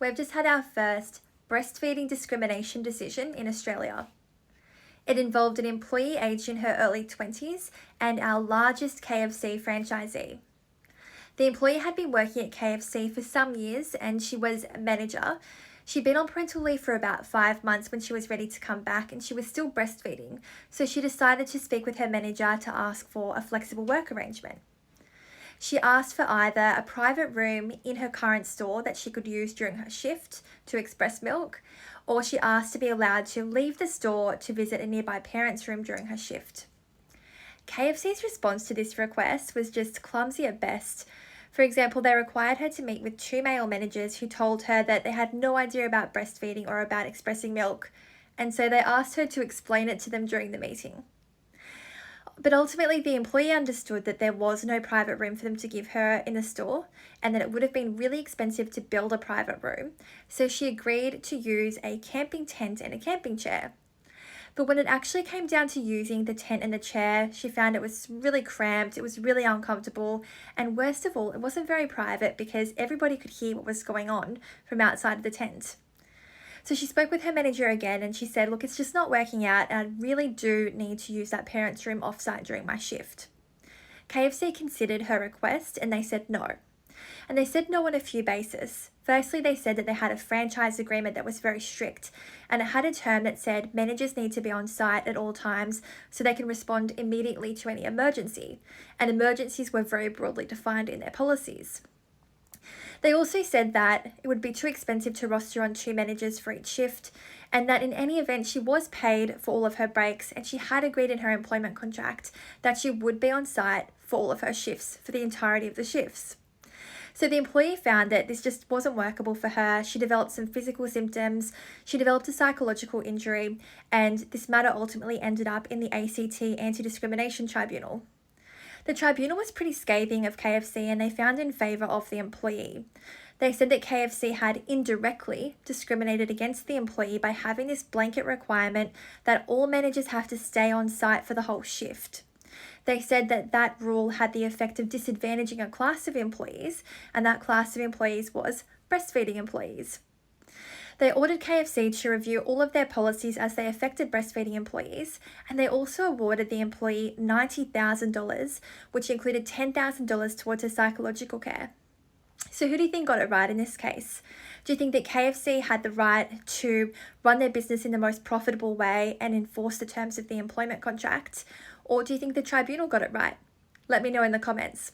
We've just had our first breastfeeding discrimination decision in Australia. It involved an employee aged in her early 20s and our largest KFC franchisee. The employee had been working at KFC for some years and she was a manager. She'd been on parental leave for about 5 months when she was ready to come back and she was still breastfeeding, so she decided to speak with her manager to ask for a flexible work arrangement. She asked for either a private room in her current store that she could use during her shift to express milk, or she asked to be allowed to leave the store to visit a nearby parent's room during her shift. KFC's response to this request was just clumsy at best. For example, they required her to meet with 2 male managers who told her that they had no idea about breastfeeding or about expressing milk, and so they asked her to explain it to them during the meeting. But ultimately, the employee understood that there was no private room for them to give her in the store and that it would have been really expensive to build a private room, so she agreed to use a camping tent and a camping chair. But when it actually came down to using the tent and the chair, she found it was really cramped, it was really uncomfortable, and worst of all, it wasn't very private because everybody could hear what was going on from outside of the tent. So she spoke with her manager again and she said, look, it's just not working out and I really do need to use that parent's room offsite during my shift. KFC considered her request and they said no. And they said no on a few bases. Firstly, they said that they had a franchise agreement that was very strict and it had a term that said managers need to be on site at all times so they can respond immediately to any emergency. And emergencies were very broadly defined in their policies. They also said that it would be too expensive to roster on 2 managers for each shift and that in any event she was paid for all of her breaks and she had agreed in her employment contract that she would be on site for all of her shifts, for the entirety of the shifts. So the employee found that this just wasn't workable for her. She developed some physical symptoms, she developed a psychological injury, and this matter ultimately ended up in the ACT Anti-Discrimination Tribunal. The tribunal was pretty scathing of KFC and they found in favour of the employee. They said that KFC had indirectly discriminated against the employee by having this blanket requirement that all managers have to stay on site for the whole shift. They said that that rule had the effect of disadvantaging a class of employees, and that class of employees was breastfeeding employees. They ordered KFC to review all of their policies as they affected breastfeeding employees, and they also awarded the employee $90,000, which included $10,000 towards her psychological care. So who do you think got it right in this case? Do you think that KFC had the right to run their business in the most profitable way and enforce the terms of the employment contract? Or do you think the tribunal got it right? Let me know in the comments.